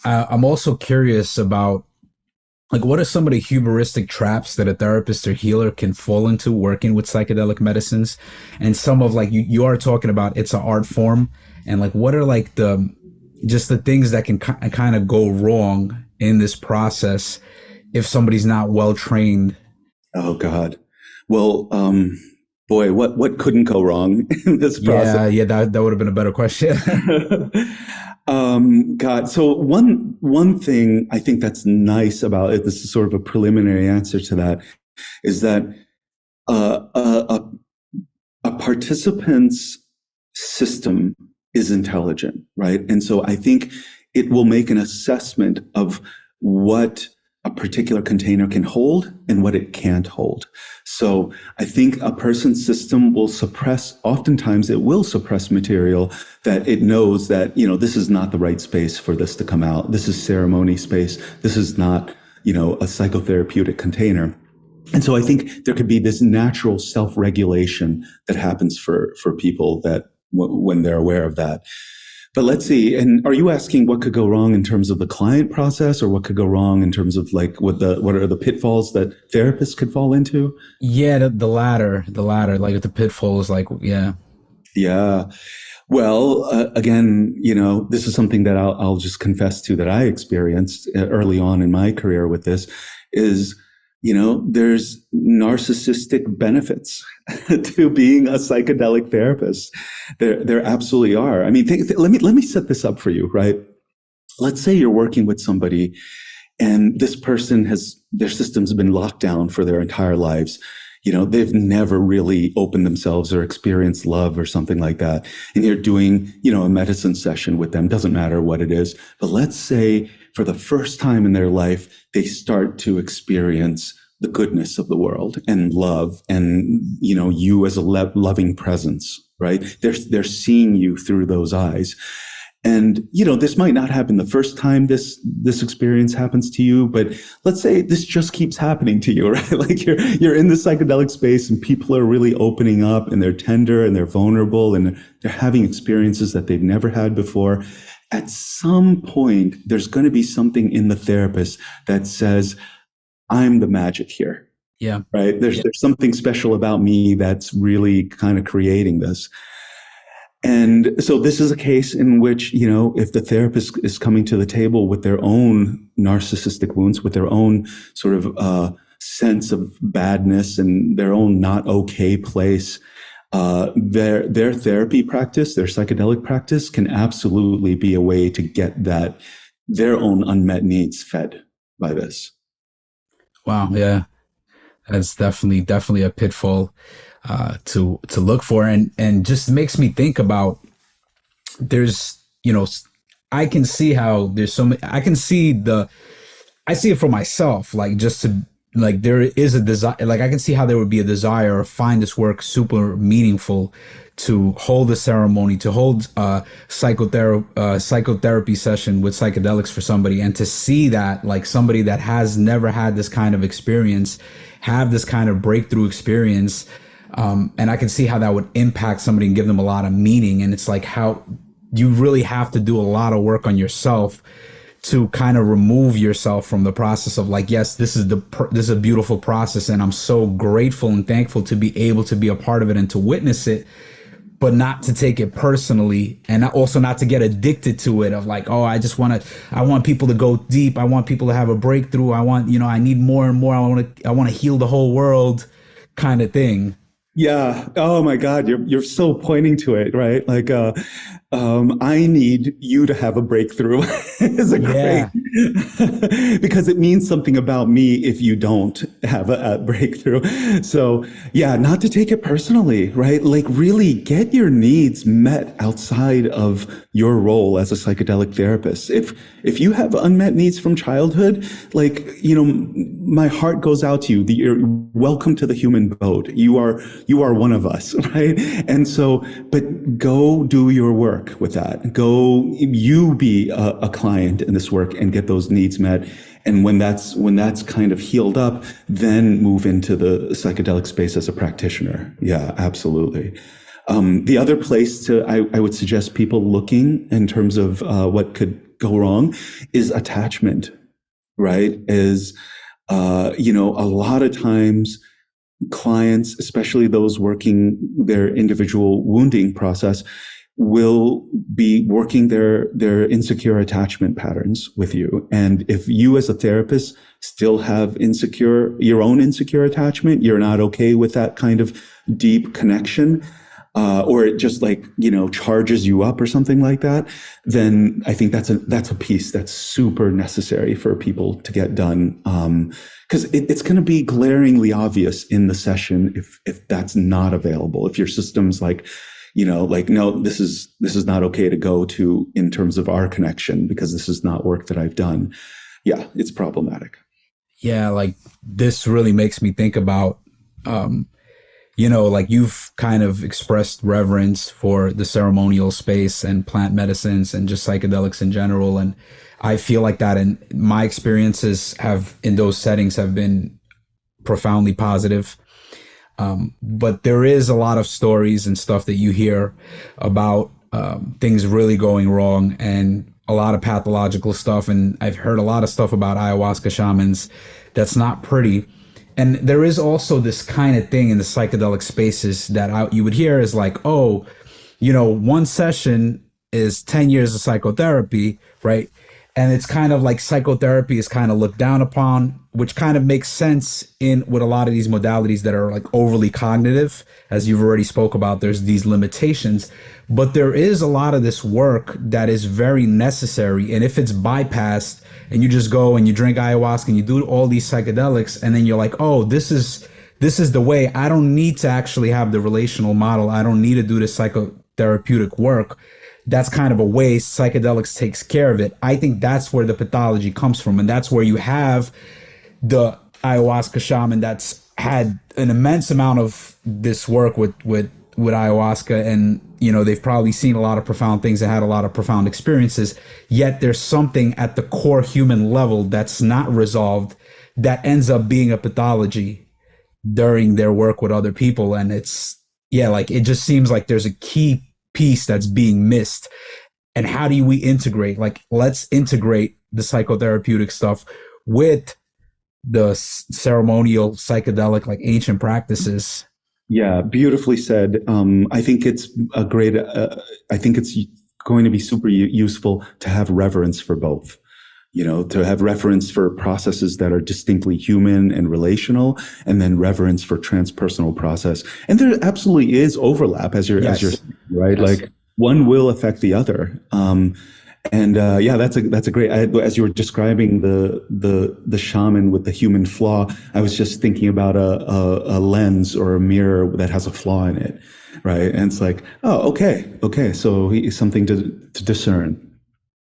I'm also curious about like what are some of the hubristic traps that a therapist or healer can fall into working with psychedelic medicines, and some of like you are talking about it's an art form, and like what are like the just the things that can kind of go wrong in this process if somebody's not well trained. Oh God. Well, boy, what couldn't go wrong in this process? Yeah, that would have been a better question. God. So one thing I think that's nice about it, this is sort of a preliminary answer to that, is that uh, a, a participant's system is intelligent, right? And so I think it will make an assessment of what a particular container can hold and what it can't hold. So I think a person's system will suppress, oftentimes it will suppress material that it knows that, this is not the right space for this to come out. This is ceremony space. This is not, a psychotherapeutic container. And so I think there could be this natural self-regulation that happens for people that when they're aware of that. But let's see. And are you asking what could go wrong in terms of the client process, or what could go wrong in terms of like what are the pitfalls that therapists could fall into? Yeah, the latter, like the pitfalls, like, yeah. Yeah. Well, again, this is something that I'll just confess to that I experienced early on in my career with this is, there's narcissistic benefits to being a psychedelic therapist. There absolutely are. I mean, let me set this up for you, right? Let's say you're working with somebody and this person their system's been locked down for their entire lives. They've never really opened themselves or experienced love or something like that. And you're doing, a medicine session with them. Doesn't matter what it is. But let's say for the first time in their life, they start to experience the goodness of the world and love and, you as a loving presence, right? They're seeing you through those eyes. And, this might not happen the first time this experience happens to you, but let's say this just keeps happening to you, right? Like you're in the psychedelic space and people are really opening up and they're tender and they're vulnerable and they're having experiences that they've never had before. At some point, there's going to be something in the therapist that says, I'm the magic here. Yeah. Right. There's something special about me that's really kind of creating this. And so this is a case in which, if the therapist is coming to the table with their own narcissistic wounds, with their own sort of sense of badness and their own not okay place, their therapy practice, their psychedelic practice can absolutely be a way to get their own unmet needs fed by this. Wow. Yeah. That's definitely a pitfall to look for, and just makes me think about there's I can see how there's so many. I see it for myself, like just to like there is a desire, like I can see how there would be a desire or find this work super meaningful to hold a ceremony, to hold a psychotherapy session with psychedelics for somebody, and to see that like somebody that has never had this kind of experience have this kind of breakthrough experience. And I can see how that would impact somebody and give them a lot of meaning. And it's like how you really have to do a lot of work on yourself to kind of remove yourself from the process of like, yes, this is a beautiful process. And I'm so grateful and thankful to be able to be a part of it and to witness it, but not to take it personally, and also not to get addicted to it of like, oh, I want people to go deep. I want people to have a breakthrough. I need more and more. I want to heal the whole world kind of thing. Yeah. Oh my God. You're so pointing to it, right? Like, I need you to have a breakthrough is a Yeah. great, because it means something about me if you don't have a breakthrough. So yeah, not to take it personally, right? Like really get your needs met outside of your role as a psychedelic therapist. If you have unmet needs from childhood, like, my heart goes out to you. You're welcome to the human boat. You are one of us, right? And so, but go do your work with that. Go, you be a client in this work and get those needs met. And when that's kind of healed up, then move into the psychedelic space as a practitioner. Yeah, absolutely. The other place I would suggest people looking in terms of what could go wrong is attachment, right? A lot of times clients, especially those working their individual wounding process, will be working their insecure attachment patterns with you. And if you as a therapist still have your own insecure attachment, you're not okay with that kind of deep connection, or it just charges you up or something like that, then I think that's a piece that's super necessary for people to get done. Because it's going to be glaringly obvious in the session if that's not available. If your system's no, this is not okay to go to in terms of our connection because this is not work that I've done. Yeah, it's problematic. Yeah, like this really makes me think about, you've kind of expressed reverence for the ceremonial space and plant medicines and just psychedelics in general. And I feel like that, and my experiences in those settings have been profoundly positive. But there is a lot of stories and stuff that you hear about things really going wrong and a lot of pathological stuff. And I've heard a lot of stuff about ayahuasca shamans that's not pretty. And there is also this kind of thing in the psychedelic spaces that you would hear is like, oh, one session is 10 years of psychotherapy, right? And it's kind of like psychotherapy is kind of looked down upon, which kind of makes sense with a lot of these modalities that are like overly cognitive. As you've already spoke about, there's these limitations, but there is a lot of this work that is very necessary. And if it's bypassed and you just go and you drink ayahuasca and you do all these psychedelics, and then you're like, oh, this is the way, I don't need to actually have the relational model. I don't need to do the psychotherapeutic work. That's kind of a waste. Psychedelics takes care of it. I think that's where the pathology comes from. And that's where you have the ayahuasca shaman that's had an immense amount of this work with ayahuasca. And, they've probably seen a lot of profound things and had a lot of profound experiences. Yet there's something at the core human level that's not resolved that ends up being a pathology during their work with other people. And it just seems like there's a key piece that's being missed. And how do we integrate? Let's integrate the psychotherapeutic stuff with the ceremonial psychedelic, ancient practices. Yeah, beautifully said. I think it's I think it's going to be super useful to have reverence for both. To have reverence for processes that are distinctly human and relational, and then reverence for transpersonal process. And there absolutely is overlap as you're right. Yes. Like one will affect the other. That's a great. As you were describing the shaman with the human flaw, I was just thinking about a lens or a mirror that has a flaw in it, right? And it's like, oh, okay, so something to discern.